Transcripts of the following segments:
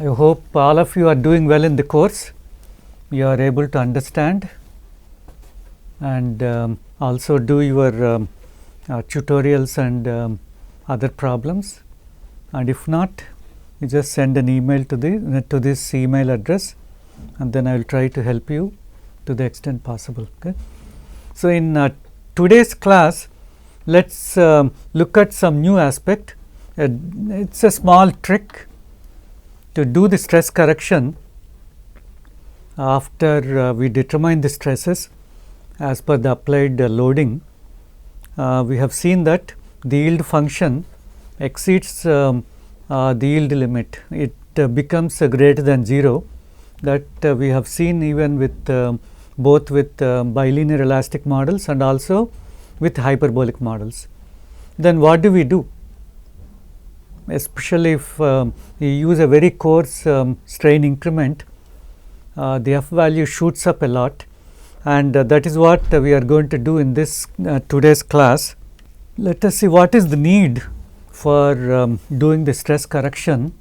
I hope all of you are doing well in the course. You are able to understand and also do your tutorials and other problems. And if not, you just send an email to this email address, and then I will try to help you to the extent possible. Okay. So, in today's class, let's look at some new aspect. It's a small trick to do the stress correction after we determine the stresses as per the applied loading. We have seen that the yield function exceeds the yield limit. It becomes greater than 0. That we have seen even with both with bilinear elastic models and also with hyperbolic models. Then what do we do? Especially if you use a very coarse strain increment, the F value shoots up a lot, and that is what we are going to do in this today's class. Let us see what is the need for doing the stress correction.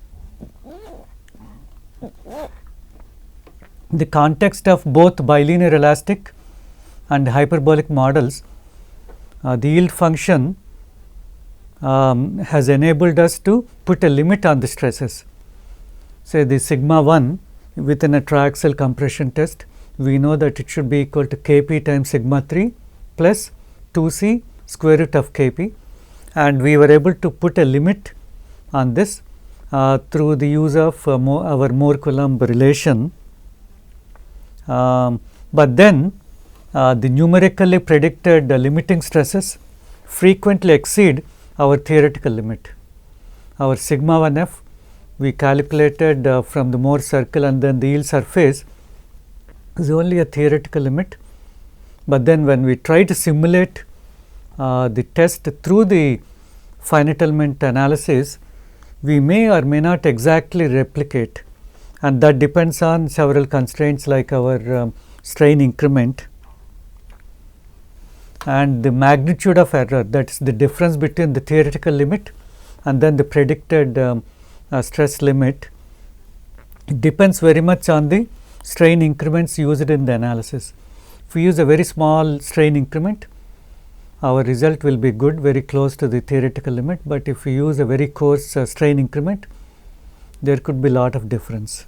The context of both bilinear elastic and hyperbolic models, the yield function has enabled us to put a limit on the stresses. Say the sigma 1 within a triaxial compression test, we know that it should be equal to Kp times sigma 3 plus 2c square root of Kp, and we were able to put a limit on this through the use of our Mohr-Coulomb relation. But then the numerically predicted limiting stresses frequently exceed our theoretical limit. Our sigma 1f we calculated from the Mohr circle, and then the yield surface is only a theoretical limit. But then when we try to simulate the test through the finite element analysis, we may or may not exactly replicate, and that depends on several constraints like our strain increment and the magnitude of error, that is the difference between the theoretical limit and then the predicted stress limit. It depends very much on the strain increments used in the analysis. If we use a very small strain increment, our result will be good, very close to the theoretical limit, but if we use a very coarse strain increment, there could be a lot of difference.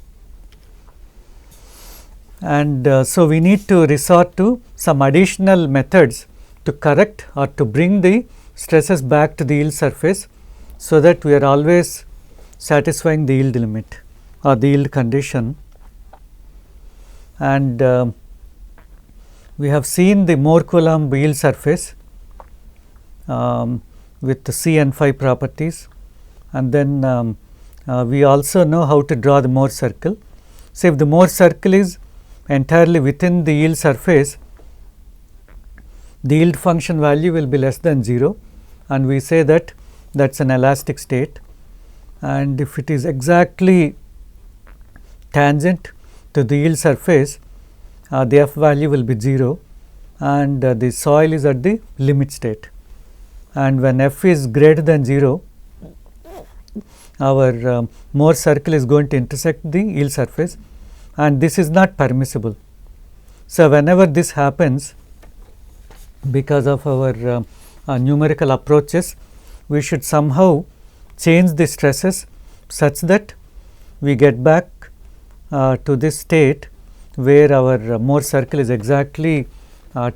And so we need to resort to some additional methods to correct or to bring the stresses back to the yield surface, so that we are always satisfying the yield limit or the yield condition. And we have seen the Mohr-Coulomb yield surface with the C and phi properties, and then we also know how to draw the Mohr circle. So, if the Mohr circle is entirely within the yield surface, the yield function value will be less than 0, and we say that that is an elastic state. And if it is exactly tangent to the yield surface, the F value will be 0, and the soil is at the limit state. And when F is greater than 0, our Mohr circle is going to intersect the yield surface, and this is not permissible. So, whenever this happens, because of our numerical approaches, we should somehow change the stresses such that we get back to this state where our Mohr circle is exactly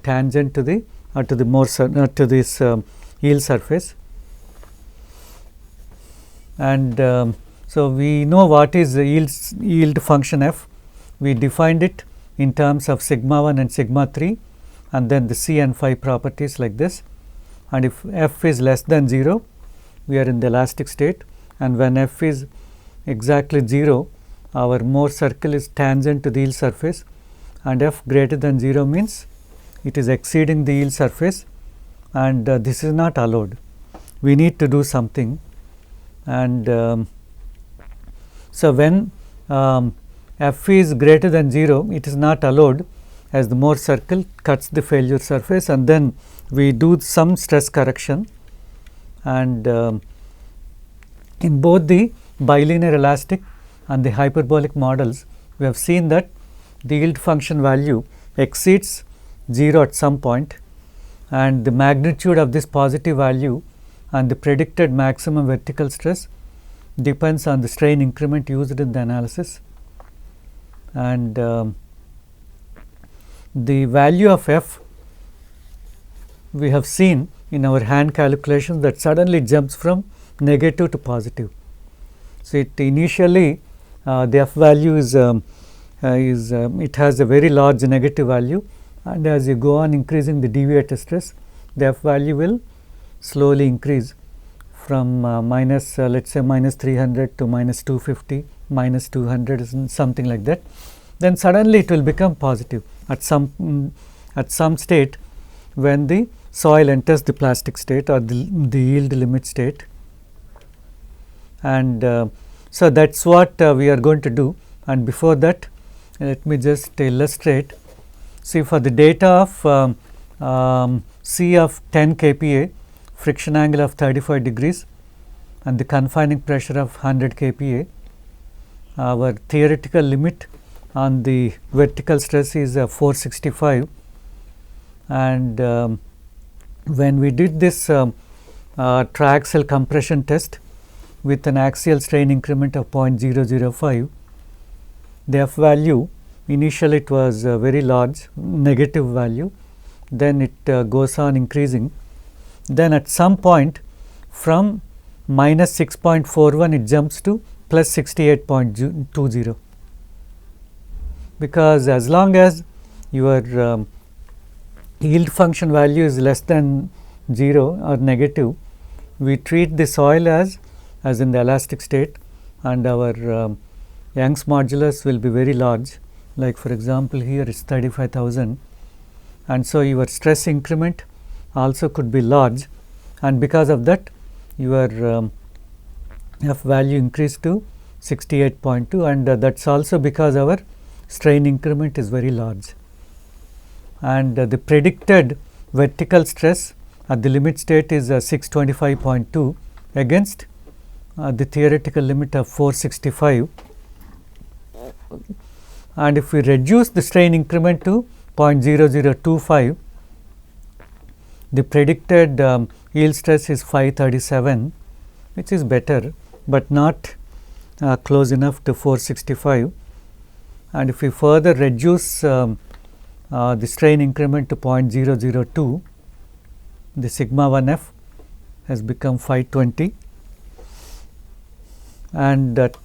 tangent to the to this yield surface. And so we know what is the yield function f. We defined it in terms of sigma 1 and sigma 3, and then the C and phi properties like this. And if f is less than 0, we are in the elastic state, and when f is exactly 0, our Mohr circle is tangent to the yield surface, and f greater than 0 means it is exceeding the yield surface, and this is not allowed. We need to do something. And so when f is greater than 0, it is not allowed, as the Mohr circle cuts the failure surface, and then we do some stress correction. And in both the bilinear elastic and the hyperbolic models, we have seen that the yield function value exceeds 0 at some point, and the magnitude of this positive value and the predicted maximum vertical stress depends on the strain increment used in the analysis. And the value of f, we have seen in our hand calculations that suddenly jumps from negative to positive. So, it initially the f value is it has a very large negative value, and as you go on increasing the deviator stress, the f value will slowly increase from minus let us say minus 300 to minus 250, minus 200, something like that. Then suddenly it will become positive at some state when the soil enters the plastic state or the yield limit state. And so, that is what we are going to do. And before that, let me just illustrate. See, for the data of C of 10 kPa, friction angle of 35 degrees and the confining pressure of 100 kPa, our theoretical limit on the vertical stress is 465, and when we did this triaxial compression test with an axial strain increment of 0.005, the f value initially it was very large, negative value, then it goes on increasing, then at some point from minus 6.41 it jumps to plus 68.20, because as long as your yield function value is less than 0 or negative, we treat the soil as in the elastic state, and our Young's modulus will be very large, like for example here it is 35,000, and so your stress increment also could be large, and because of that your f value increased to 68.2, and that is also because our strain increment is very large. And the predicted vertical stress at the limit state is 625.2 against the theoretical limit of 465, and if we reduce the strain increment to 0.0025, the predicted yield stress is 537, which is better, but not close enough to 465. And if we further reduce the strain increment to 0.002, the sigma 1f has become 520, and at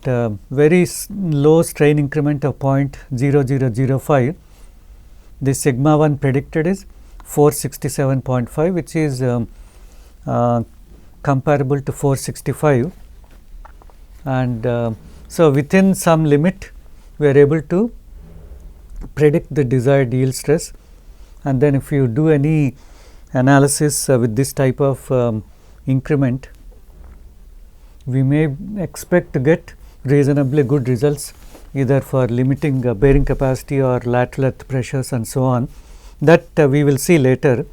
very low strain increment of 0.0005, the sigma 1 predicted is 467.5, which is comparable to 465, and so within some limit we are able to predict the desired yield stress. And then if you do any analysis with this type of increment, we may expect to get reasonably good results either for limiting bearing capacity or lateral earth pressures and so on, that we will see later.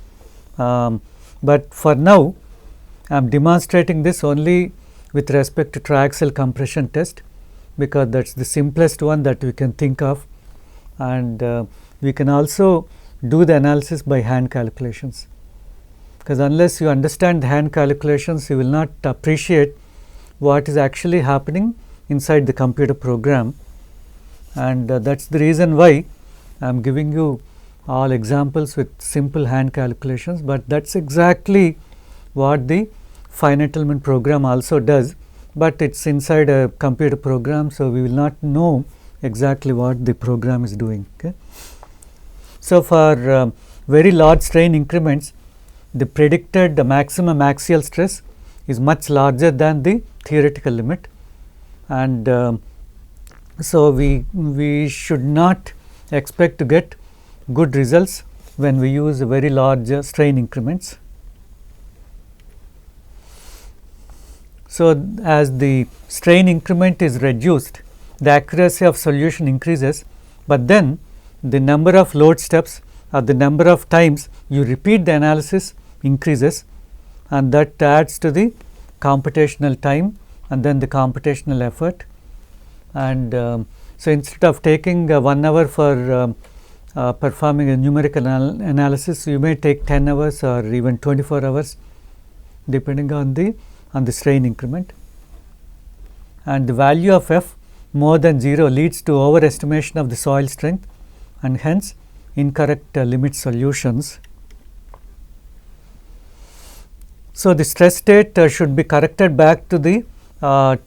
But for now I am demonstrating this only with respect to triaxial compression test, because that is the simplest one that we can think of, and we can also do the analysis by hand calculations, because unless you understand the hand calculations you will not appreciate what is actually happening inside the computer program, and that is the reason why I am giving you all examples with simple hand calculations, but that is exactly what the finite element program also does, but it is inside a computer program, so we will not know exactly what the program is doing. Okay. So, for very large strain increments, the predicted maximum axial stress is much larger than the theoretical limit, and so we should not expect to get good results when we use very large strain increments. So, as the strain increment is reduced, the accuracy of solution increases, but then the number of load steps or the number of times you repeat the analysis increases, and that adds to the computational time and then the computational effort, and so instead of taking 1 hour for performing a numerical analysis, you may take 10 hours or even 24 hours depending on the strain increment. And the value of f more than 0 leads to overestimation of the soil strength and hence incorrect limit solutions. So, the stress state should be corrected back to the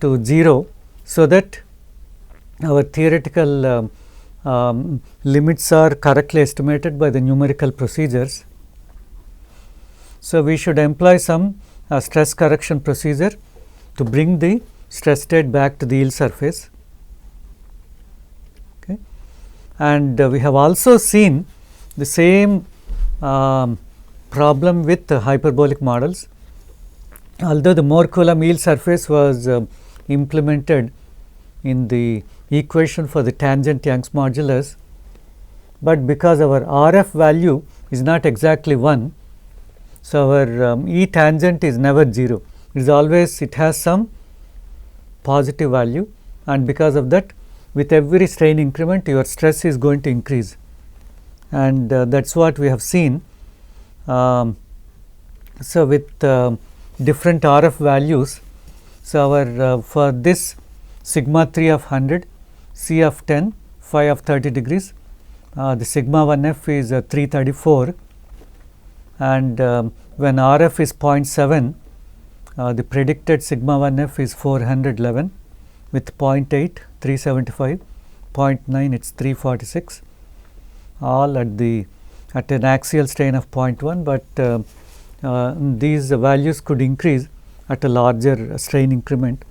to 0, so that our theoretical limits are correctly estimated by the numerical procedures. So, we should employ some stress correction procedure to bring the stress state back to the yield surface. Okay. And we have also seen the same problem with hyperbolic models. Although the Mohr Coulomb yield surface was implemented in the equation for the tangent Young's modulus, but because our RF value is not exactly 1, so our E tangent is never 0. It is always, it has some positive value, and because of that, with every strain increment your stress is going to increase, and that is what we have seen. So, with different RF values, so our for this sigma 3 of 100, C of 10, phi of 30 degrees, the sigma 1f is 334, and when RF is 0.7, the predicted sigma 1f is 411, with 0.8 375, 0.9 it is 346, all at an axial strain of 0.1, but these values could increase at a larger strain increment,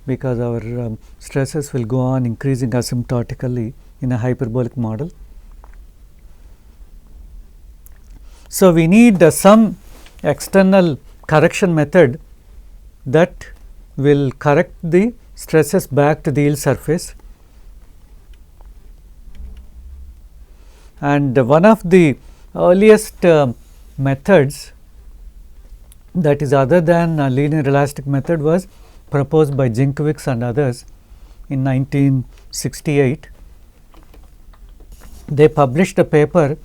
because our stresses will go on increasing asymptotically in a hyperbolic model. So, we need some external correction method that will correct the stresses back to the yield surface, and one of the earliest methods that is other than linear elastic method was proposed by Zinkiewicz and others in 1968. They published a paper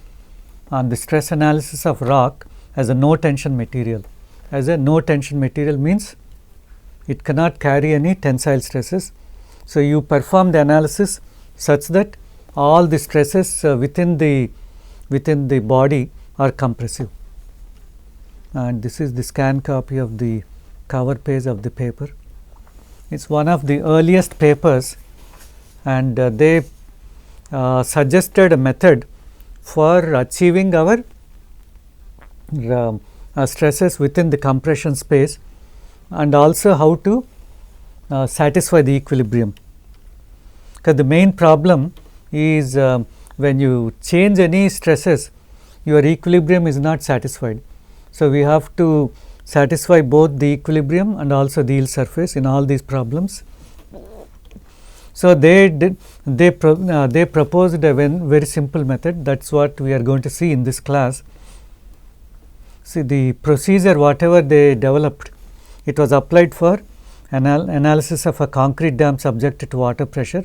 on the stress analysis of rock as a no tension material. As a no tension material means it cannot carry any tensile stresses. So, you perform the analysis such that all the stresses within the body are compressive, and this is the scan copy of the cover page of the paper. It is one of the earliest papers, and they suggested a method for achieving our stresses within the compression space, and also how to satisfy the equilibrium, because the main problem is when you change any stresses, your equilibrium is not satisfied. So, we have to satisfy both the equilibrium and also the yield surface in all these problems. So, they proposed a very simple method. That is what we are going to see in this class. See, the procedure whatever they developed, it was applied for analysis of a concrete dam subjected to water pressure,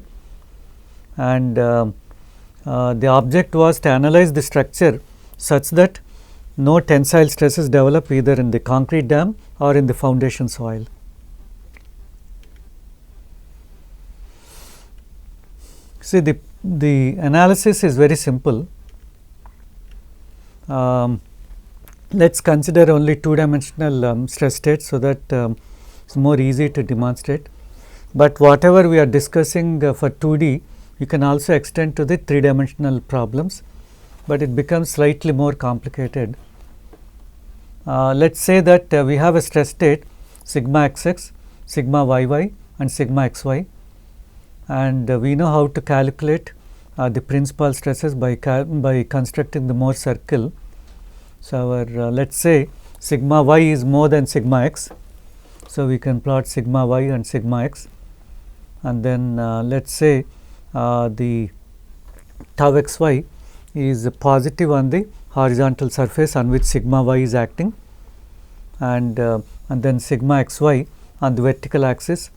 and the object was to analyze the structure such that no tensile stresses develop either in the concrete dam or in the foundation soil. See, the analysis is very simple. Let us consider only two-dimensional stress states, so that it is more easy to demonstrate. But whatever we are discussing for 2D, you can also extend to the three-dimensional problems, but it becomes slightly more complicated. Let us say that we have a stress state sigma xx, sigma yy and sigma xy, and we know how to calculate the principal stresses by constructing the Mohr circle. So, our let us say sigma y is more than sigma x. So, we can plot sigma y and sigma x, and then let us say the tau xy is positive on the horizontal surface on which sigma y is acting, and then sigma xy on the vertical axis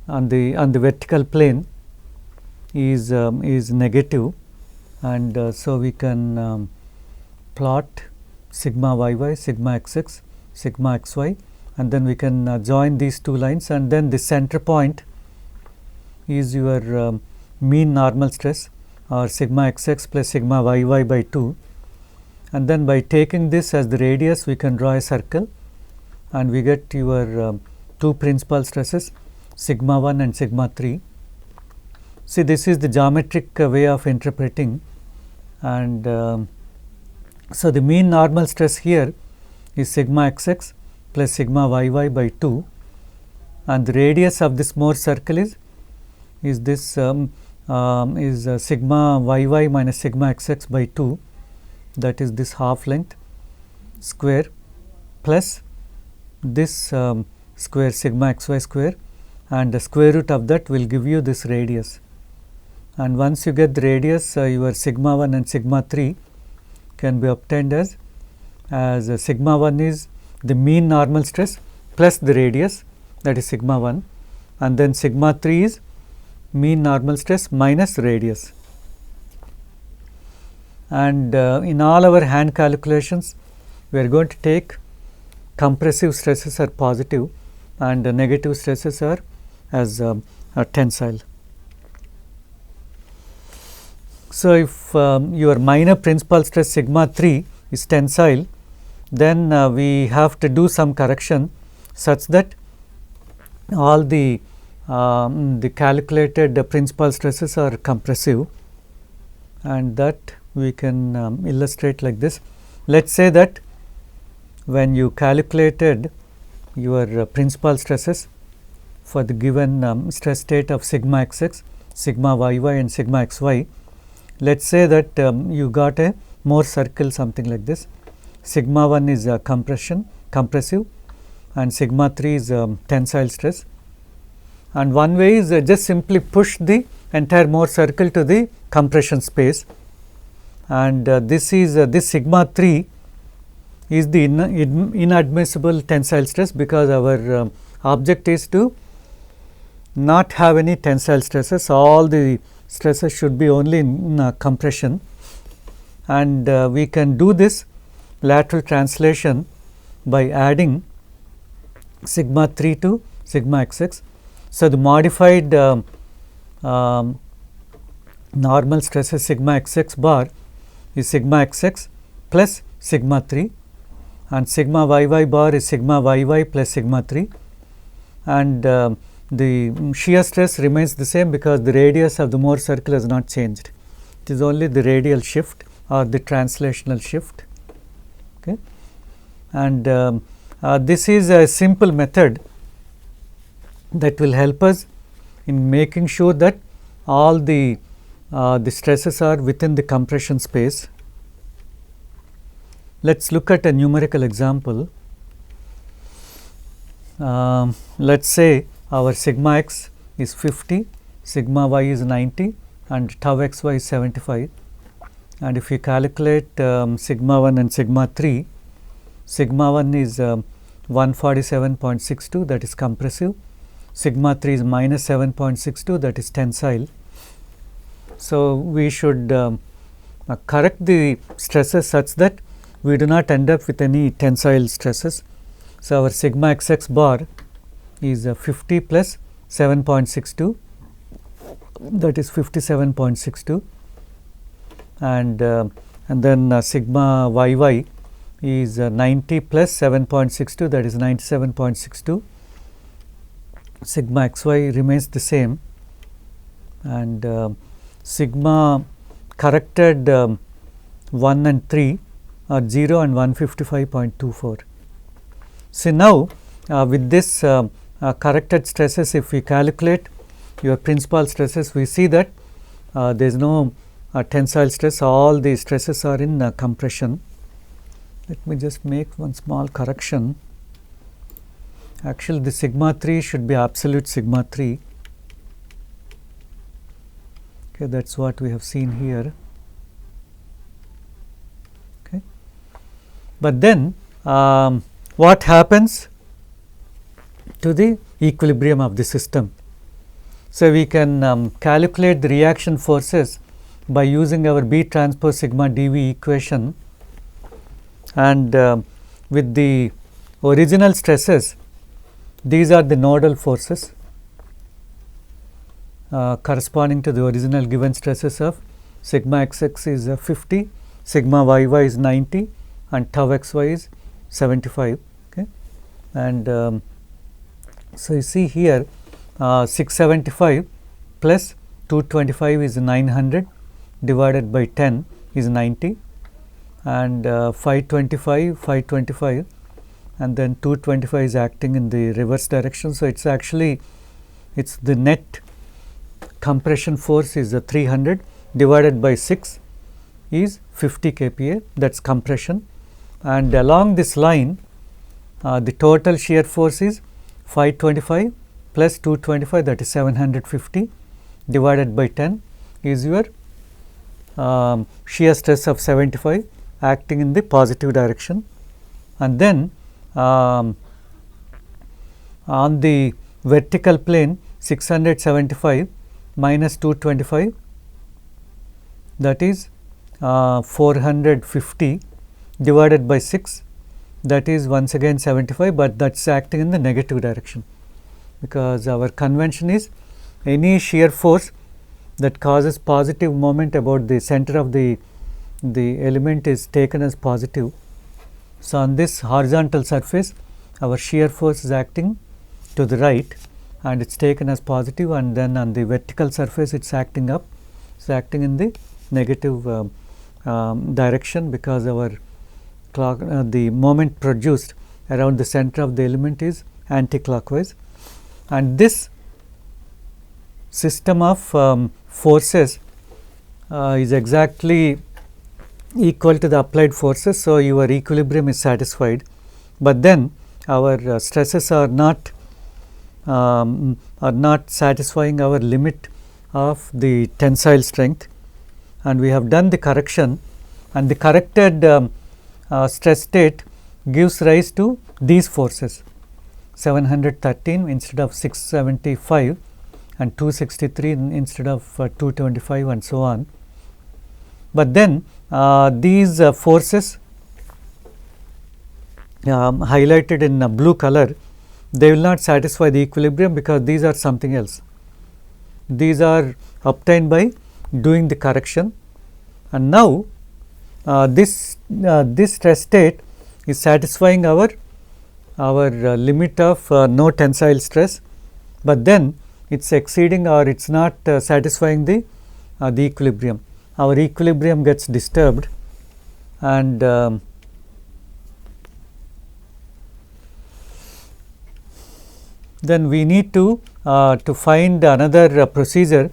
on the vertical plane is negative, and so we can plot sigma yy, sigma xx, sigma xy, and then we can join these two lines, and then the center point is your mean normal stress, or sigma xx plus sigma yy by 2, and then by taking this as the radius we can draw a circle, and we get your two principal stresses, sigma 1 and sigma 3. See, this is the geometric way of interpreting, and so the mean normal stress here is sigma xx plus sigma yy by 2, and the radius of this Mohr circle is this sigma yy minus sigma xx by 2, that is this half length square plus this square sigma xy square, and the square root of that will give you this radius. And once you get the radius, your sigma 1 and sigma 3 can be obtained as sigma 1 is the mean normal stress plus the radius, that is sigma 1, and then sigma 3 is mean normal stress minus radius. And in all our hand calculations, we are going to take compressive stresses are positive and negative stresses are as tensile. So, if your minor principal stress sigma 3 is tensile, then we have to do some correction such that all the calculated principal stresses are compressive, and that we can illustrate like this. Let us say that when you calculated your principal stresses for the given stress state of sigma xx, sigma yy and sigma xy, let us say that you got a Mohr circle something like this. Sigma 1 is compressive, and sigma 3 is tensile stress. And one way is just simply push the entire Mohr circle to the compression space, and this sigma 3 is the inadmissible tensile stress, because our object is to not have any tensile stresses. All the stresses should be only in compression, and we can do this lateral translation by adding sigma 3 to sigma xx. So, the modified normal stresses sigma xx bar is sigma xx plus sigma 3, and sigma yy bar is sigma yy plus sigma 3, and the shear stress remains the same because the radius of the Mohr circle has not changed. It is only the radial shift or the translational shift. Okay. And this is a simple method that will help us in making sure that all the stresses are within the compression space. Let us look at a numerical example. Let us say our sigma x is 50, sigma y is 90, and tau xy is 75. And if we calculate sigma 1 and sigma 3, sigma 1 is 147.62, that is compressive, sigma 3 is minus 7.62, that is tensile. So, we should correct the stresses such that we do not end up with any tensile stresses. So, our sigma xx bar is 50 plus 7.62, that is 57.62, and then sigma yy is 90 plus 7.62, that is 97.62. Sigma xy remains the same, and sigma corrected 1 and 3 are 0 and 155.24. So, now with this corrected stresses, if we calculate your principal stresses, we see that there is no tensile stress, all the stresses are in compression. Let me just make one small correction. Actually, the sigma 3 should be absolute sigma 3. Okay, that is what we have seen here. Okay. But then what happens to the equilibrium of the system? So, we can calculate the reaction forces by using our B transpose sigma dV equation, and with the original stresses, these are the nodal forces corresponding to the original given stresses of sigma xx is 50, sigma yy is 90, and tau xy is 75. Okay. And so, you see here 675 plus 225 is 900 divided by 10 is 90, and 525, and then 225 is acting in the reverse direction. So, it is actually the net compression force is 300 divided by 6 is 50 kPa, that is compression, and along this line the total shear force is 525 plus 225, that is 750 divided by 10 is your shear stress of 75 acting in the positive direction. And then on the vertical plane 675 minus 225, that is 450 divided by 6, that is once again 75, but that is acting in the negative direction, because our convention is any shear force that causes positive moment about the center of the element is taken as positive. So, on this horizontal surface our shear force is acting to the right and it is taken as positive, and then on the vertical surface it is acting up, it is acting in the negative direction, because our the moment produced around the center of the element is anti-clockwise. And this system of forces is exactly equal to the applied forces. So, your equilibrium is satisfied, but then our stresses are not satisfying our limit of the tensile strength, and we have done the correction, and the corrected stress state gives rise to these forces 713 instead of 675 and 263 instead of 225 and so on. But then these forces highlighted in blue color, they will not satisfy the equilibrium, because these are something else. These are obtained by doing the correction, and now this stress state is satisfying our limit of no tensile stress, but then it is exceeding or it is not satisfying the equilibrium. Our equilibrium gets disturbed, and then we need to find another procedure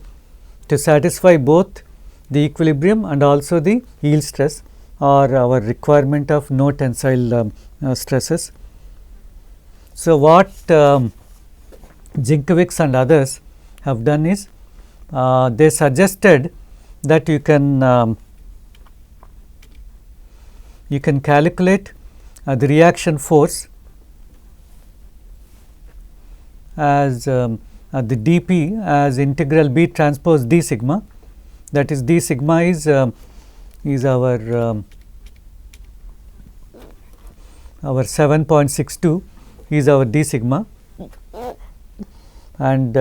to satisfy both the equilibrium and also the yield stress, or our requirement of no tensile stresses. So, what Zinkiewicz and others have done is they suggested that you can calculate the reaction force as the dP as integral B transpose d sigma, that is d sigma is our 7.62 is our d sigma, and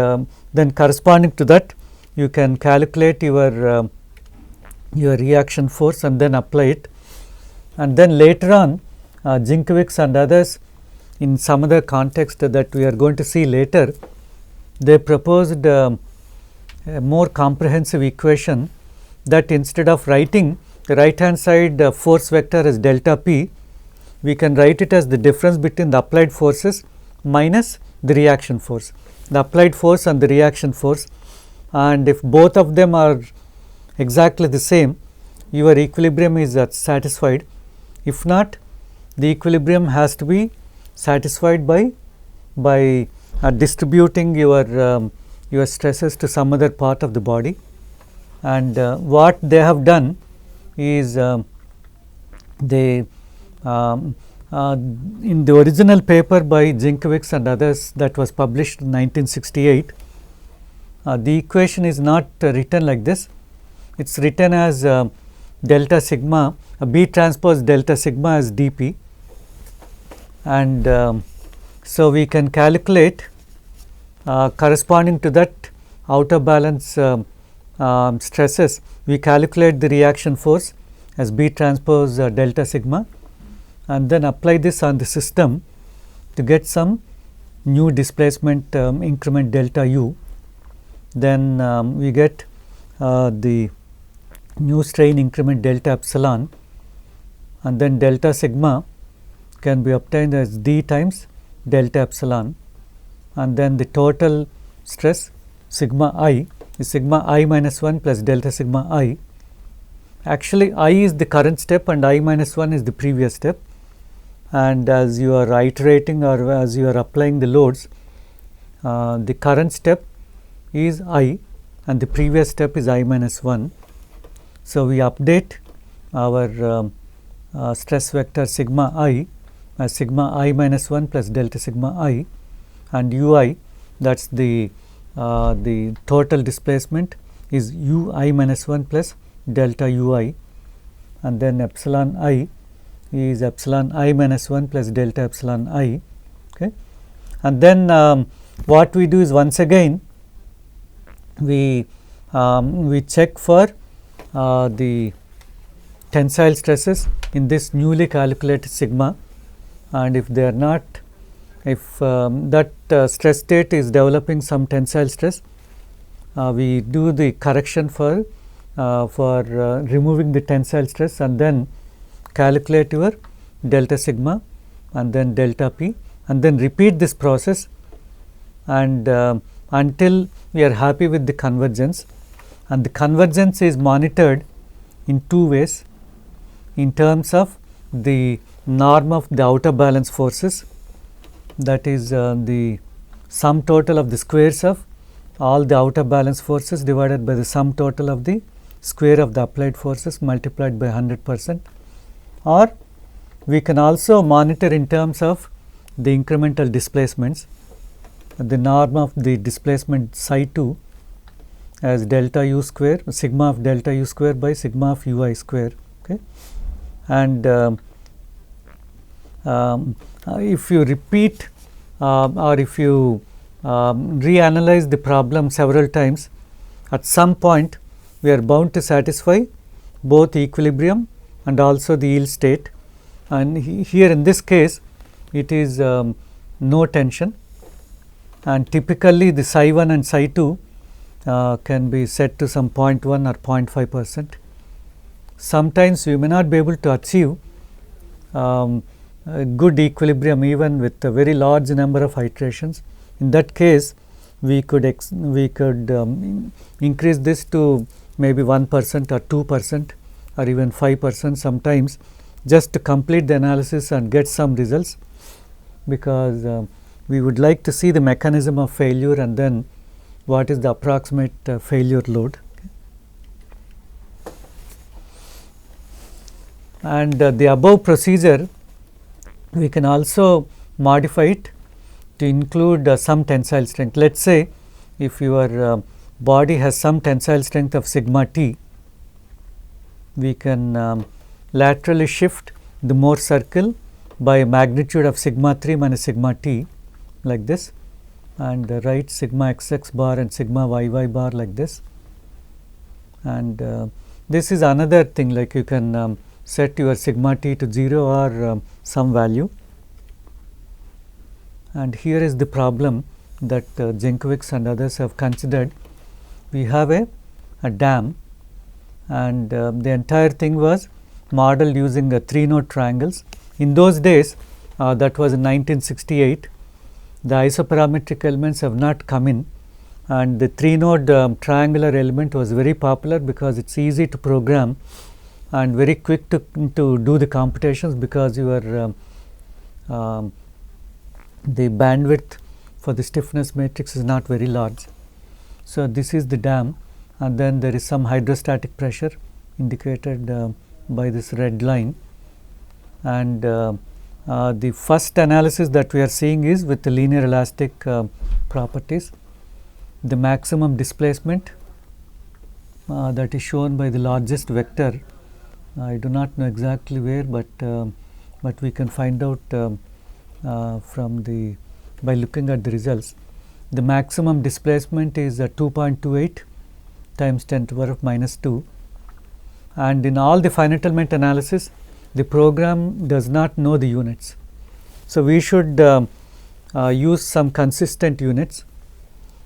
then corresponding to that you can calculate your reaction force and then apply it. And then later on Zinkiewicz and others, in some other context that we are going to see later, they proposed a more comprehensive equation, that instead of writing the right hand side force vector as delta p, we can write it as the difference between the applied forces minus the reaction force, the applied force and the reaction force, and if both of them are exactly the same, your equilibrium is satisfied. If not, the equilibrium has to be satisfied by distributing your stresses to some other part of the body. And what they have done is they in the original paper by Zinkiewicz and others that was published in 1968, the equation is not written like this. It is written as delta sigma, B transpose delta sigma as dP, and so we can calculate corresponding to that outer balance stresses, we calculate the reaction force as B transpose delta sigma, and then apply this on the system to get some new displacement increment delta u. Then we get the new strain increment delta epsilon, and then delta sigma can be obtained as d times delta epsilon, and then the total stress sigma I is sigma I minus 1 plus delta sigma I. Actually, I is the current step and I minus 1 is the previous step, and as you are iterating or as you are applying the loads, the current step is I and the previous step is I minus 1. So, we update our stress vector sigma I as sigma I minus 1 plus delta sigma I, and ui, that is the total displacement is u I minus 1 plus delta ui, and then epsilon I is epsilon I minus 1 plus delta epsilon I. Okay. And then what we do is, once again we check for the tensile stresses in this newly calculated sigma, and if they are not, if that stress state is developing some tensile stress, we do the correction for removing the tensile stress, and then calculate your delta sigma and then delta p, and then repeat this process, and until we are happy with the convergence. And the convergence is monitored in two ways, in terms of the norm of the outer balance forces, that is the sum total of the squares of all the outer balance forces divided by the sum total of the square of the applied forces multiplied by 100%, or we can also monitor in terms of the incremental displacements, the norm of the displacement psi 2 as delta u square, sigma of delta u square by sigma of ui square. Okay. And if you repeat or if you reanalyze the problem several times, at some point we are bound to satisfy both equilibrium and also the yield state, and here in this case it is no tension, and typically the psi 1 and psi 2 can be set to some 0.1 or 0.5%. Sometimes we may not be able to achieve a good equilibrium even with a very large number of iterations. In that case, we could increase this to maybe 1% or 2% or even 5% sometimes, just to complete the analysis and get some results, because we would like to see the mechanism of failure and then what is the approximate failure load. And the above procedure, we can also modify it to include some tensile strength. Let us say if your body has some tensile strength of sigma t, we can laterally shift the Mohr circle by a magnitude of sigma 3 minus sigma t like this, and write sigma xx bar and sigma yy bar like this. And this is another thing, like you can set your sigma t to 0 or some value. And here is the problem that Jenkiewicz and others have considered. We have a dam, and the entire thing was modeled using 3-node triangles. In those days, that was in 1968, the isoparametric elements have not come in, and the 3-node triangular element was very popular because it is easy to program and very quick to do the computations, because your the bandwidth for the stiffness matrix is not very large. So, this is the dam, and then there is some hydrostatic pressure indicated by this red line, and the first analysis that we are seeing is with the linear elastic properties, the maximum displacement that is shown by the largest vector. I do not know exactly where, but we can find out from the by looking at the results. The maximum displacement is 2.28 times 10 to the power of minus 2, and in all the finite element analysis the program does not know the units. So, we should use some consistent units.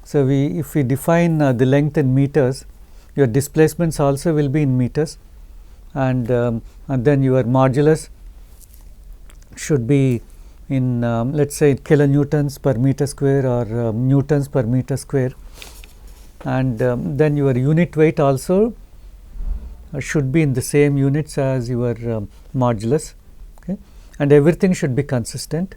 So, if we define the length in meters, your displacements also will be in meters, and then your modulus should be in let us say kilonewtons per meter square or newtons per meter square, and then your unit weight also should be in the same units as your modulus, okay, and everything should be consistent.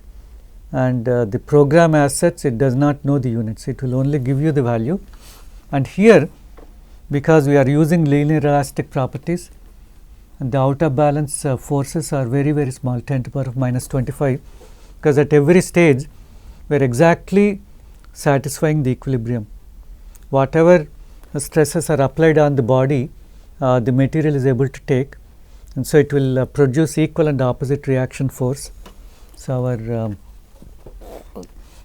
And the program as such, it does not know the units, it will only give you the value. And here, because we are using linear elastic properties, and the out of balance forces are very, very small, 10 to the power of minus 25, because at every stage we are exactly satisfying the equilibrium. Whatever stresses are applied on the body, the material is able to take, and so it will produce equal and opposite reaction force. So, our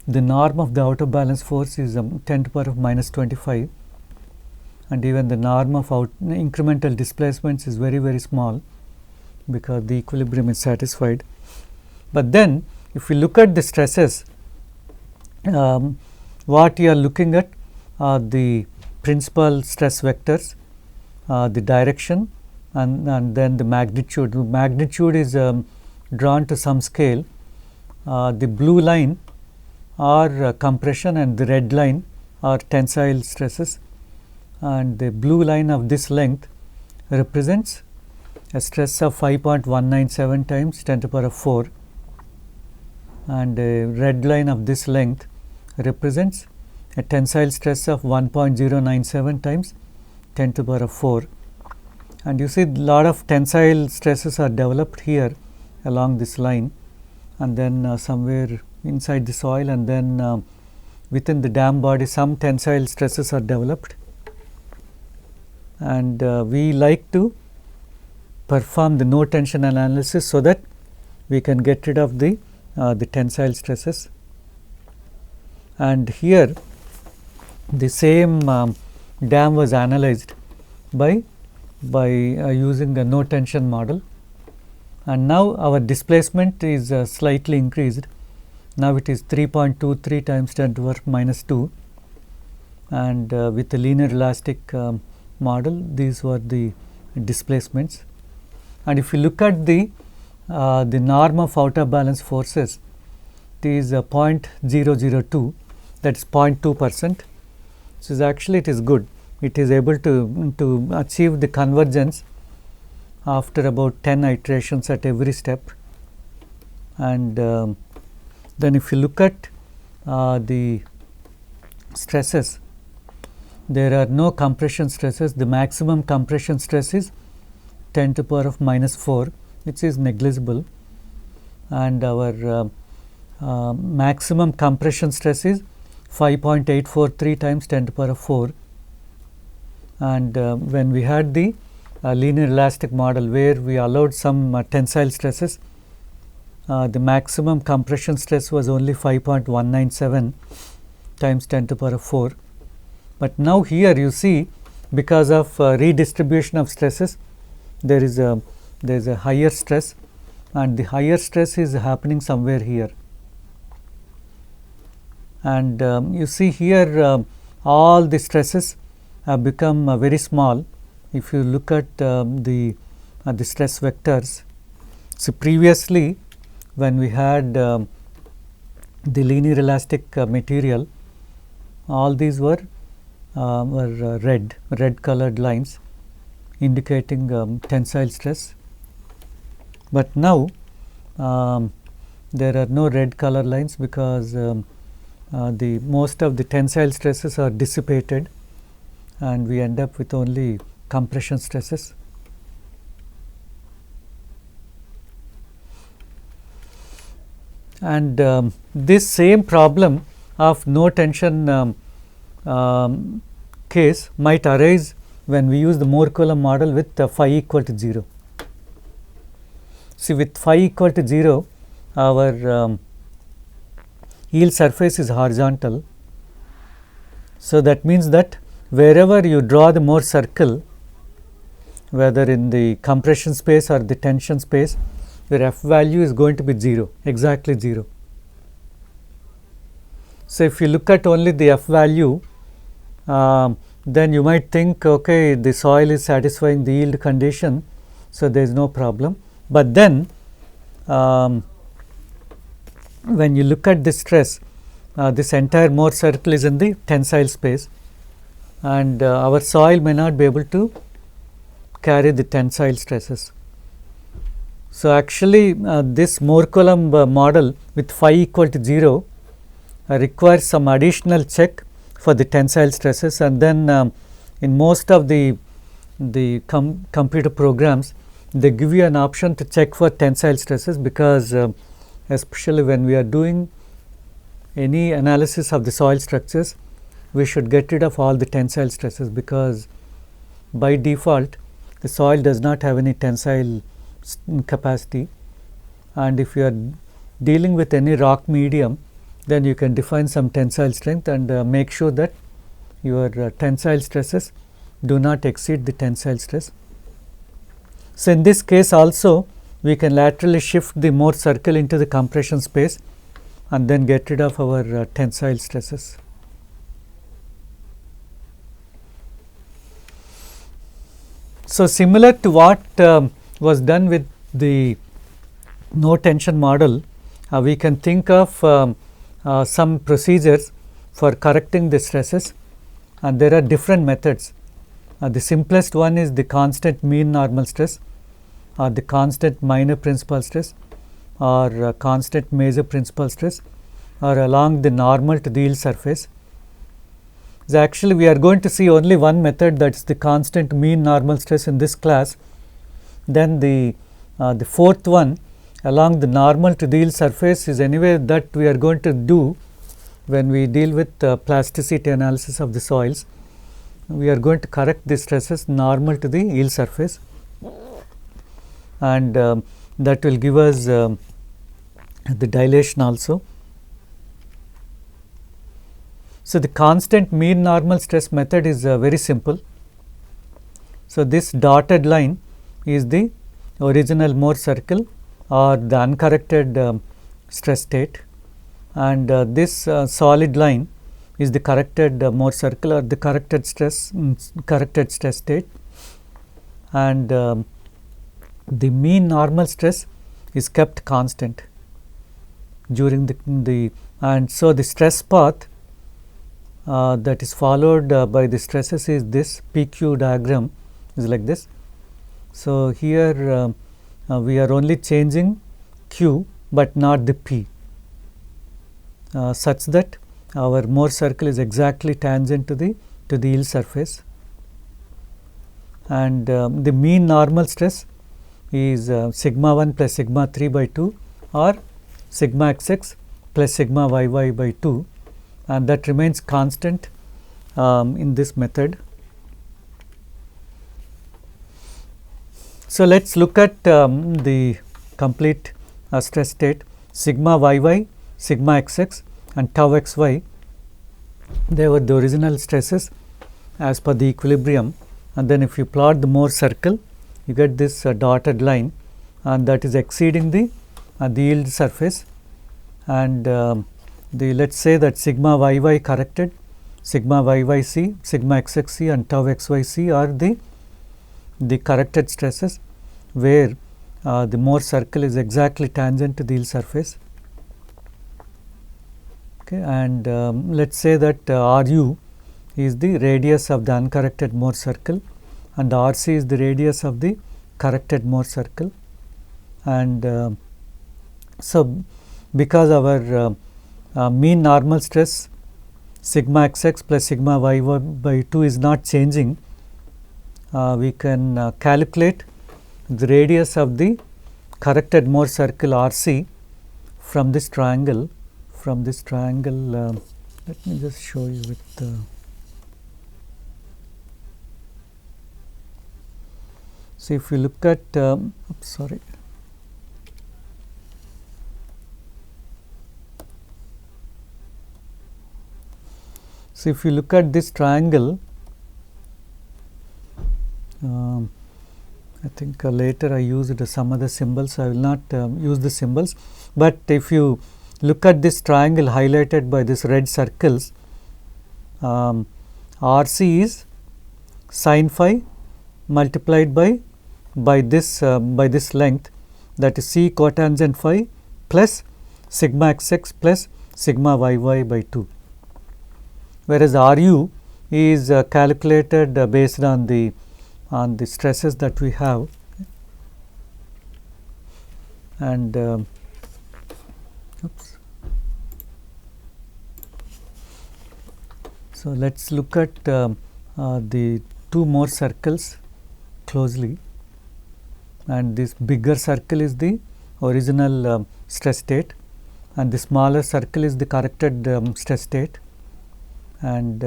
the norm of the out of balance force is 10 to the power of minus 25, and even the norm of incremental displacements is very, very small, because the equilibrium is satisfied. But then if we look at the stresses, what you are looking at are the principal stress vectors, the direction, and then the magnitude. The magnitude is drawn to some scale. The blue line are compression, and the red line are tensile stresses, and the blue line of this length represents a stress of 5.197 times 10 to the power of 4, and a red line of this length represents a tensile stress of 1.097 times 10 to the power of 4. And you see lot of tensile stresses are developed here along this line, and then somewhere inside the soil, and then within the dam body some tensile stresses are developed, and we like to perform the no tension analysis so that we can get rid of the tensile stresses. And here the same dam was analyzed by using a no tension model, and now our displacement is slightly increased. Now it is 3.23 times 10 to the power minus 2, and with the linear elastic model, these were the displacements. And if you look at the norm of out of balance forces, it is 0.002, that is 0.2%. So, actually it is good. It is able to achieve the convergence after about 10 iterations at every step. And then if you look at the stresses, there are no compression stresses. The maximum compression stress is 10 to the power of minus 4, which is negligible, and our maximum compression stress is 5.843 times 10 to the power of 4. And when we had the linear elastic model where we allowed some tensile stresses, the maximum compression stress was only 5.197 times 10 to the power of 4. But now here you see, because of redistribution of stresses, there is a higher stress, and the higher stress is happening somewhere here. And you see here all the stresses have become very small. If you look at the stress vectors, so previously when we had the linear elastic material, all these were red colored lines indicating tensile stress. But now there are no red color lines, because the most of the tensile stresses are dissipated, and we end up with only compression stresses. And this same problem of no tension case might arise when we use the Moore-Coulomb model with phi equal to 0. See, with phi equal to 0, our yield surface is horizontal. So, that means that wherever you draw the Moore circle, whether in the compression space or the tension space, your f value is going to be 0, exactly 0. So, if you look at only the f value, then you might think, okay, the soil is satisfying the yield condition, so there is no problem. But then when you look at the stress, this entire Moore circle is in the tensile space, and our soil may not be able to carry the tensile stresses. So, actually this Moore-Coulomb model with phi equal to 0 requires some additional check for the tensile stresses, and then in most of the computer programs, they give you an option to check for tensile stresses, because especially when we are doing any analysis of the soil structures, we should get rid of all the tensile stresses, because by default the soil does not have any tensile capacity, and if you are dealing with any rock medium, then you can define some tensile strength and make sure that your tensile stresses do not exceed the tensile stress. So, in this case also we can laterally shift the Moore circle into the compression space and then get rid of our tensile stresses. So, similar to what was done with the no tension model, we can think of some procedures for correcting the stresses, and there are different methods. The simplest one is the constant mean normal stress, or the constant minor principal stress, or constant major principal stress, or along the normal to the yield surface. So, actually we are going to see only one method, that is the constant mean normal stress in this class. Then the fourth one, along the normal to the yield surface, is anyway that we are going to do when we deal with plasticity analysis of the soils. We are going to correct the stresses normal to the yield surface, and that will give us the dilation also. So, the constant mean normal stress method is very simple. So, this dotted line is the original Moore circle or the uncorrected stress state, and this solid line is the corrected Moore circle or the corrected stress state, and the mean normal stress is kept constant during the and so the stress path that is followed by the stresses is this PQ diagram is like this. So, here we are only changing Q but not the P, such that our Moore circle is exactly tangent to the yield surface, and the mean normal stress is sigma 1 plus sigma 3 by 2 or sigma xx plus sigma yy by 2, and that remains constant in this method. So, let us look at the complete stress state. Sigma yy, sigma xx and tau xy, they were the original stresses as per the equilibrium, and then if you plot the Moore circle, you get this dotted line, and that is exceeding the yield surface, and let us say that sigma yy corrected, sigma yyc, sigma xxc and tau xyc are the corrected stresses, where the Moore circle is exactly tangent to the yield surface. Okay, and let us say that Ru is the radius of the uncorrected Moore circle, and Rc is the radius of the corrected Moore circle, and so because our mean normal stress sigma xx plus sigma yy by 2 is not changing, we can calculate the radius of the corrected Moore circle Rc from this triangle. Let me just show you with So if you look at sorry. So if you look at this triangle, I think later I used some other symbols. I will not use the symbols, but if you look at this triangle highlighted by this red circles, RC is sin phi multiplied by this length, that is C cotangent phi plus sigma xx plus sigma yy by 2, whereas RU is calculated based on the stresses that we have, and oops. So let's look at the two more circles closely, and this bigger circle is the original stress state, and the smaller circle is the corrected stress state, and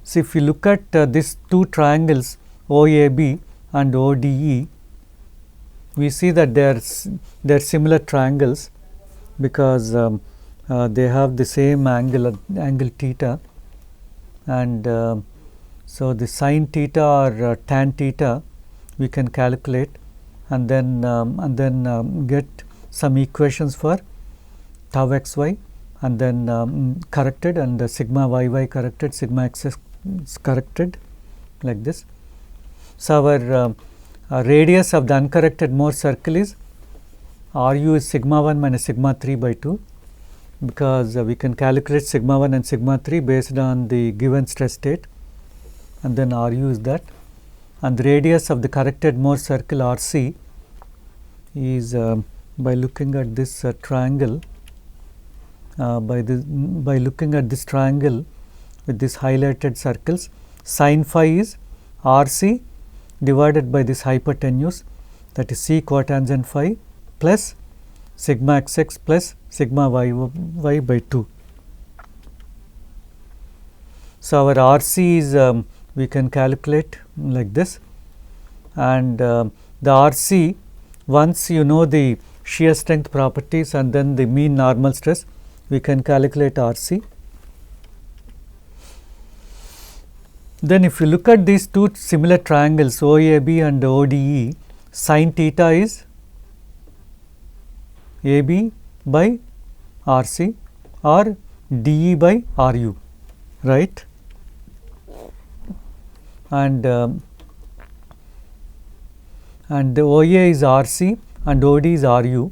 so if you look at these two triangles OAB and ODE, we see that they are similar triangles because they have the same angle theta, and so the sin theta or tan theta we can calculate, and then get some equations for tau xy, and then corrected, and sigma yy corrected, sigma xx corrected, like this. So our radius of the uncorrected Mohr circle is RU is sigma 1 minus sigma 3 by 2, because we can calculate sigma 1 and sigma 3 based on the given stress state, and then RU is that, and the radius of the corrected Mohr circle RC is by looking at this triangle, by looking at this triangle with these highlighted circles, sin phi is RC divided by this hypotenuse, that is C cotangent phi plus sigma xx plus sigma yy by 2. So our RC is we can calculate like this, and the RC, once you know the shear strength properties and then the mean normal stress, we can calculate RC. Then if you look at these two similar triangles OAB and ODE, sin theta is AB by RC or DE by RU, right? And the OA is RC and OD is RU,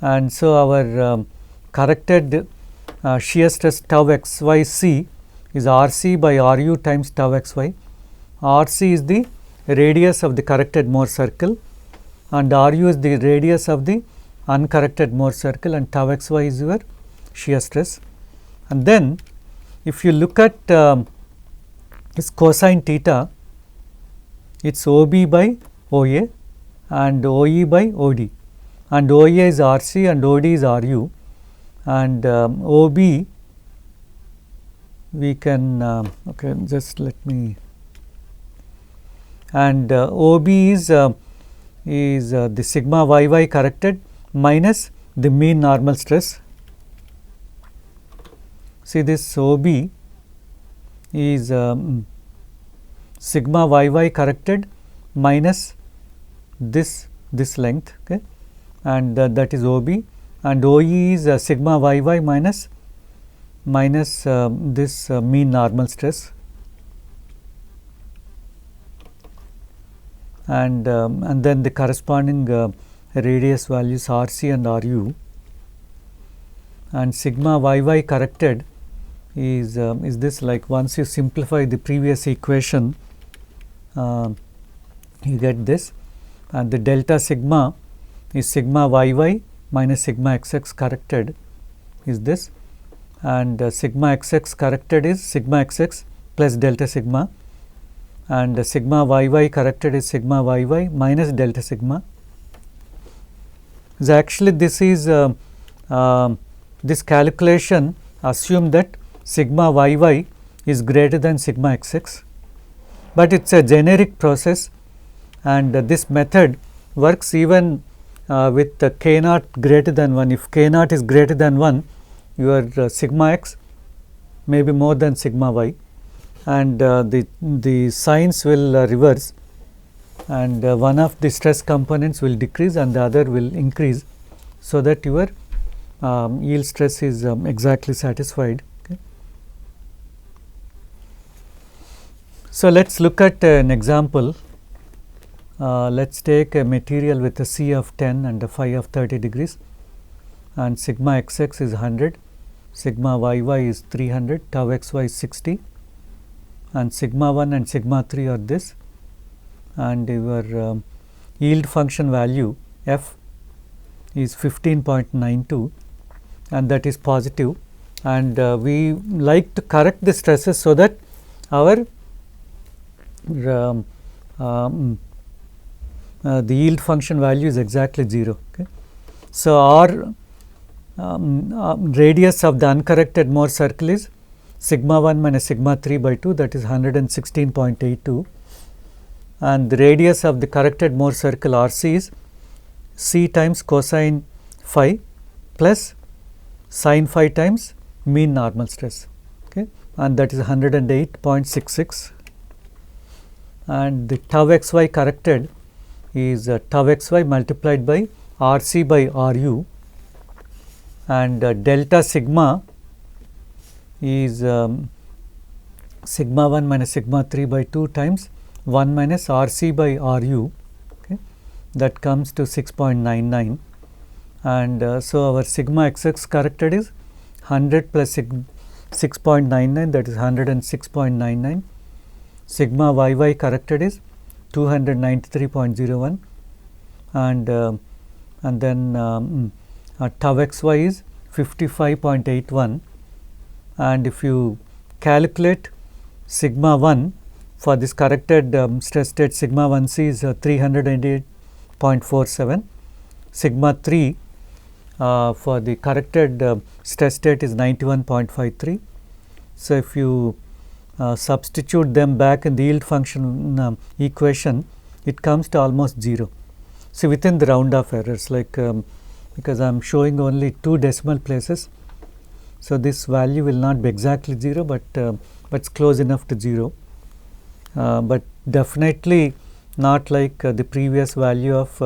and so our corrected shear stress tau xyc is RC by RU times tau xy. RC is the radius of the corrected Mohr circle, and RU is the radius of the uncorrected Mohr circle, and tau xy is your shear stress. And then if you look at this cosine theta, it is OB by OA and OE by OD, and OA is RC and OD is RU, and OB we can okay, just let me, and OB is the sigma yy corrected minus the mean normal stress. See, this OB is sigma yy corrected minus this length, okay, and that is OB, and OE is sigma yy minus this mean normal stress, and then the corresponding radius values RC and RU, and sigma yy corrected is this, like once you simplify the previous equation you get this, and the delta sigma is sigma yy minus sigma xx corrected is this, and sigma xx corrected is sigma xx plus delta sigma, and sigma yy corrected is sigma yy minus delta sigma. So actually this is this calculation assume that sigma yy is greater than sigma xx, but it is a generic process, and this method works even with k naught greater than 1. If k naught is greater than 1, your sigma x may be more than sigma y, and the signs will reverse, and one of the stress components will decrease and the other will increase, so that your yield stress is exactly satisfied. Okay. So, let us look at an example. Let us take a material with a C of 10 and a phi of 30 degrees, and sigma xx is 100, sigma yy is 300, tau xy is 60, and sigma 1 and sigma 3 are this, and your yield function value f is 15.92, and that is positive, and we like to correct the stresses so that our the yield function value is exactly 0. Okay. So, our radius of the uncorrected Mohr circle is sigma 1 minus sigma 3 by 2, that is 116.82, and the radius of the corrected Mohr circle RC is C times cosine phi plus sin phi times mean normal stress, okay, and that is 108.66, and the tau xy corrected is tau xy multiplied by RC by RU, and delta sigma is sigma 1 minus sigma 3 by 2 times 1 minus RC by RU, okay, that comes to 6.99, and so our sigma xx corrected is 100 plus 6.99, that is 106.99, sigma yy corrected is 293.01, and then tau xy is 55.81, and if you calculate sigma 1 for this corrected stress state, sigma 1c is 308.47, sigma 3 for the corrected stress state is 91.53. So, if you substitute them back in the yield function equation, it comes to almost 0. So, within the round off errors, like because I am showing only 2 decimal places, so this value will not be exactly 0, but it's close enough to 0, but definitely not like the previous value of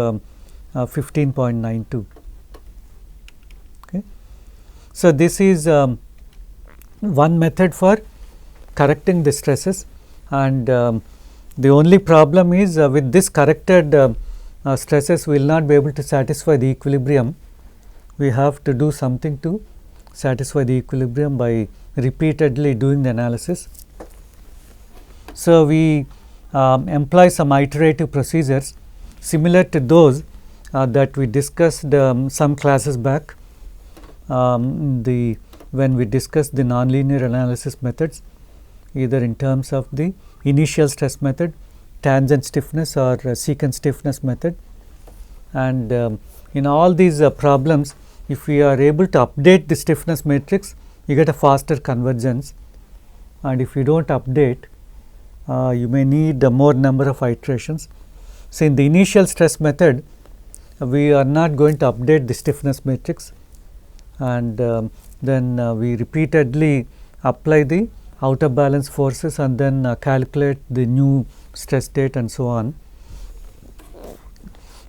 15.92. Okay. So, this is one method for correcting the stresses, and the only problem is with this corrected stresses we will not be able to satisfy the equilibrium. We have to do something to satisfy the equilibrium by repeatedly doing the analysis. So, we employ some iterative procedures similar to those that we discussed some classes back when we discussed the nonlinear analysis methods, either in terms of the initial stress method, tangent stiffness, or secant stiffness method. And in all these problems, if we are able to update the stiffness matrix, you get a faster convergence, and if you do not update, you may need a more number of iterations. So, in the initial stress method, we are not going to update the stiffness matrix, and then we repeatedly apply the out of balance forces and then calculate the new stress state and so on.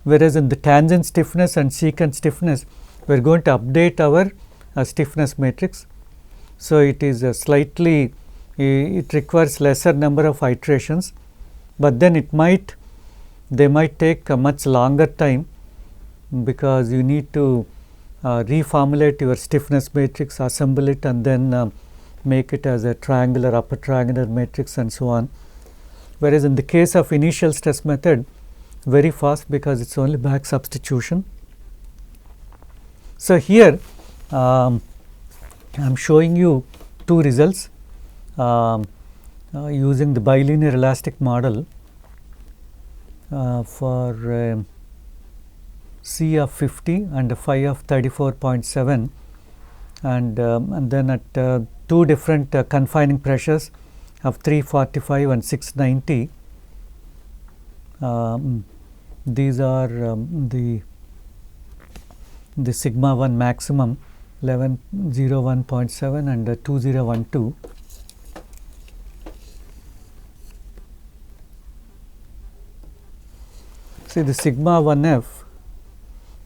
Whereas, in the tangent stiffness and secant stiffness, we are going to update our stiffness matrix. So, it is slightly it requires lesser number of iterations, but then they might take a much longer time, because you need to reformulate your stiffness matrix, assemble it, and then make it as a triangular, upper triangular matrix and so on. Whereas, in the case of initial stress method, very fast, because it is only back substitution. So, here I am showing you 2 results using the bilinear elastic model for C of 50 and a phi of 34.7, and then at 2 different confining pressures of 345 and 690. These are the sigma 1 maximum 1101.7 and 2012. See, the sigma 1f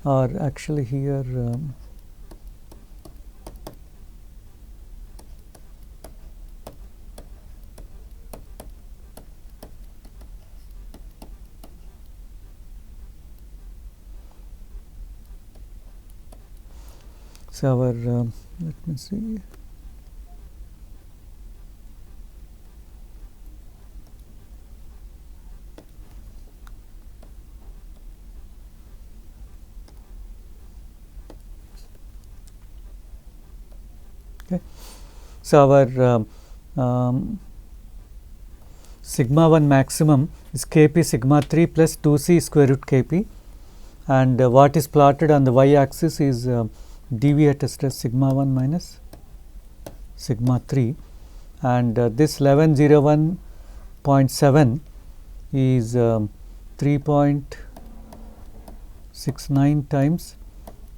are actually here so our let me see. Okay. So our sigma 1 maximum is Kp sigma 3 plus 2c square root Kp, and what is plotted on the y axis is deviated stress sigma 1 minus sigma 3, and this 1101.7 is 3.69 times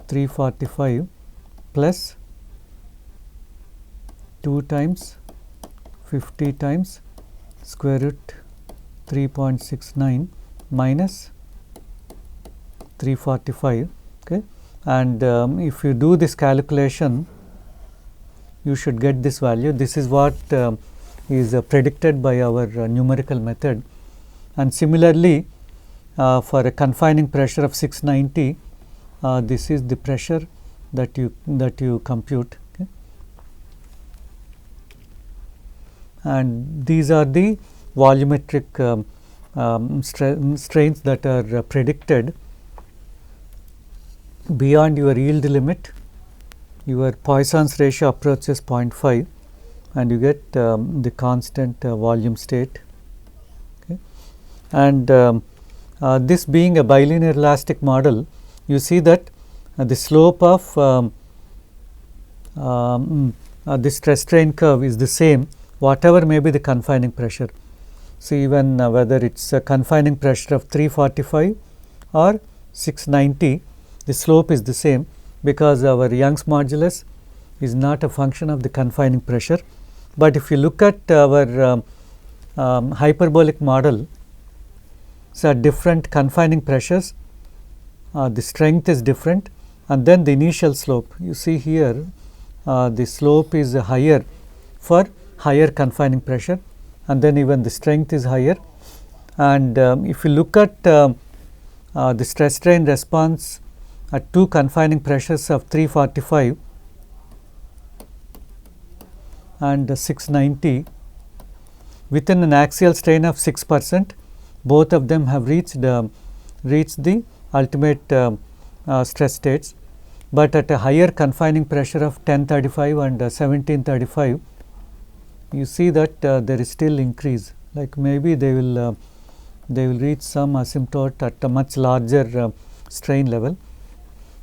345 plus 2 times 50 times square root 3.69 minus 345. Okay. And if you do this calculation, you should get this value. This is what is predicted by our numerical method. And similarly, for a confining pressure of 690, this is the pressure that you compute. Okay. And these are the volumetric strains that are predicted beyond your yield limit. Your Poisson's ratio approaches 0.5 and you get the constant volume state. Okay. And this being a bilinear elastic model, you see that the slope of the stress strain curve is the same whatever may be the confining pressure. So, even whether it is a confining pressure of 345 or 690, the slope is the same, because our Young's modulus is not a function of the confining pressure. But if you look at our hyperbolic model, so at different confining pressures, the strength is different, and then the initial slope, you see here the slope is higher for higher confining pressure, and then even the strength is higher. And if you look at the stress strain response at two confining pressures of 345 and 690, within an axial strain of 6%, both of them have reached the ultimate stress states. But at a higher confining pressure of 1035 and 1735, you see that there is still increase, like maybe they will reach some asymptote at a much larger strain level.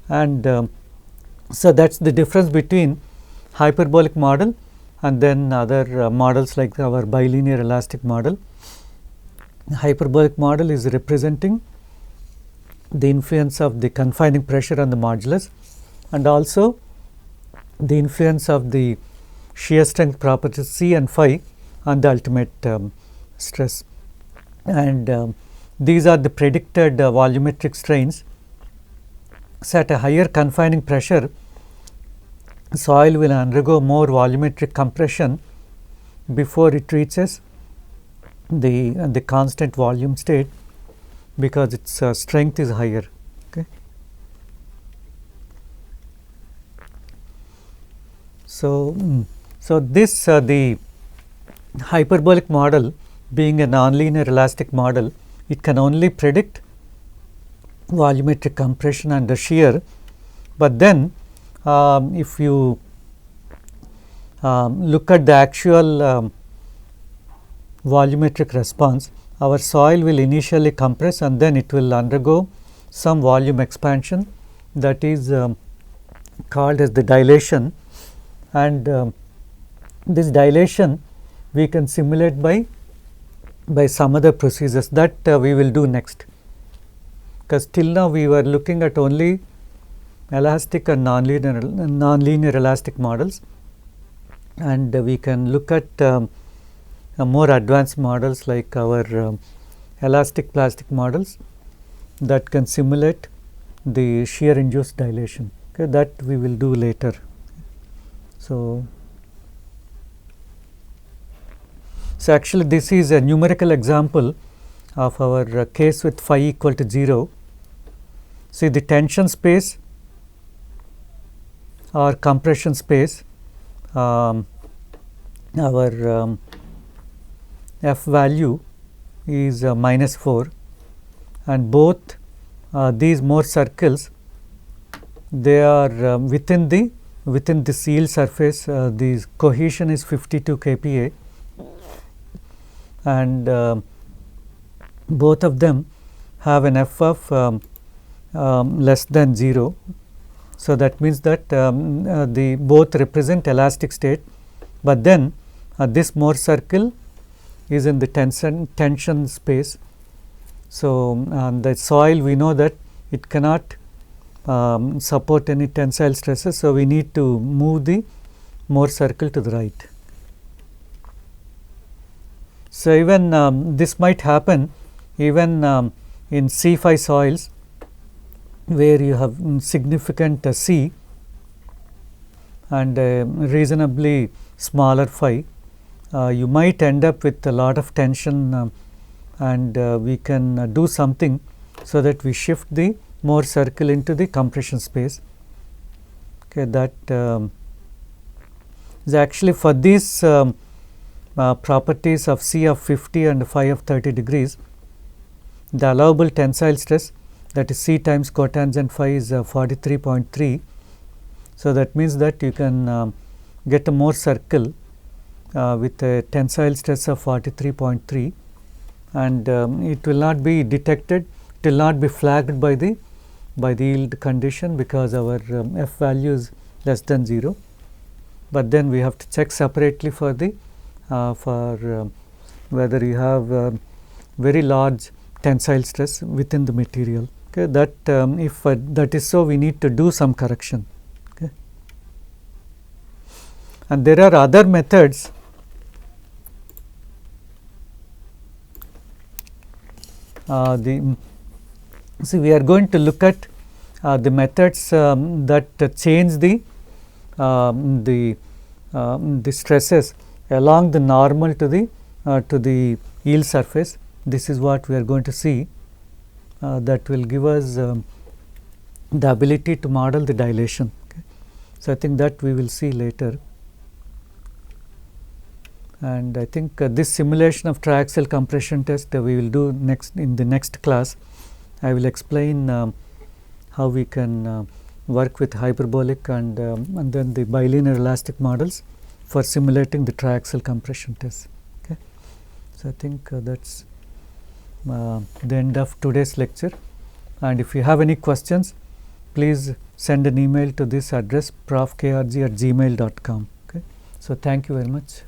And so that is the difference between hyperbolic model and then other models like our bilinear elastic model. Hyperbolic model is representing the influence of the confining pressure on the modulus, and also the influence of the shear strength properties C and phi on the ultimate stress. And these are the predicted volumetric strains. So, at a higher confining pressure, soil will undergo more volumetric compression before it reaches the constant volume state, because its strength is higher. Okay. So this the hyperbolic model, being a nonlinear elastic model, it can only predict volumetric compression and the shear. But then if you look at the actual volumetric response, our soil will initially compress and then it will undergo some volume expansion, that is called as the dilation. And this dilation we can simulate by some other procedures that we will do next, because till now we were looking at only elastic and nonlinear elastic models, and we can look at more advanced models like our elastic plastic models that can simulate the shear induced dilation. Okay, that we will do later. So actually this is a numerical example of our case with phi equal to 0. See, the tension space or compression space, our f value is -4, and both these Mohr circles, they are within the yield surface. The cohesion is 52 kPa, and both of them have an f of less than 0. So that means that the both represent elastic state, but then this Mohr circle is in the tension space. So the soil, we know that it cannot support any tensile stresses, so we need to move the Mohr circle to the right. So even this might happen even in C5 soils, where you have significant C and reasonably smaller phi. You might end up with a lot of tension, and we can do something so that we shift the Mohr circle into the compression space. Okay, that is actually for these properties of C of 50 and phi of 30 degrees, the allowable tensile stress, that is C times cotangent phi, is 43.3. So that means that you can get a Mohr circle with a tensile stress of 43.3, and it will not be detected, it will not be flagged by the yield condition, because our f value is less than 0. But then we have to check separately for the whether you have very large tensile stress within the material. Okay, that if that is so, we need to do some correction. Okay. And there are other methods. See, we are going to look at the methods that change the stresses along the normal to the yield surface. This is what we are going to see. That will give us the ability to model the dilation. Okay. So I think that we will see later, and I think this simulation of triaxial compression test we will do next in the next class. I will explain how we can work with hyperbolic and then the bilinear elastic models for simulating the triaxial compression test. Okay. So I think that's the end of today's lecture, and if you have any questions, please send an email to this address profkrg@gmail.com. Okay. So thank you very much.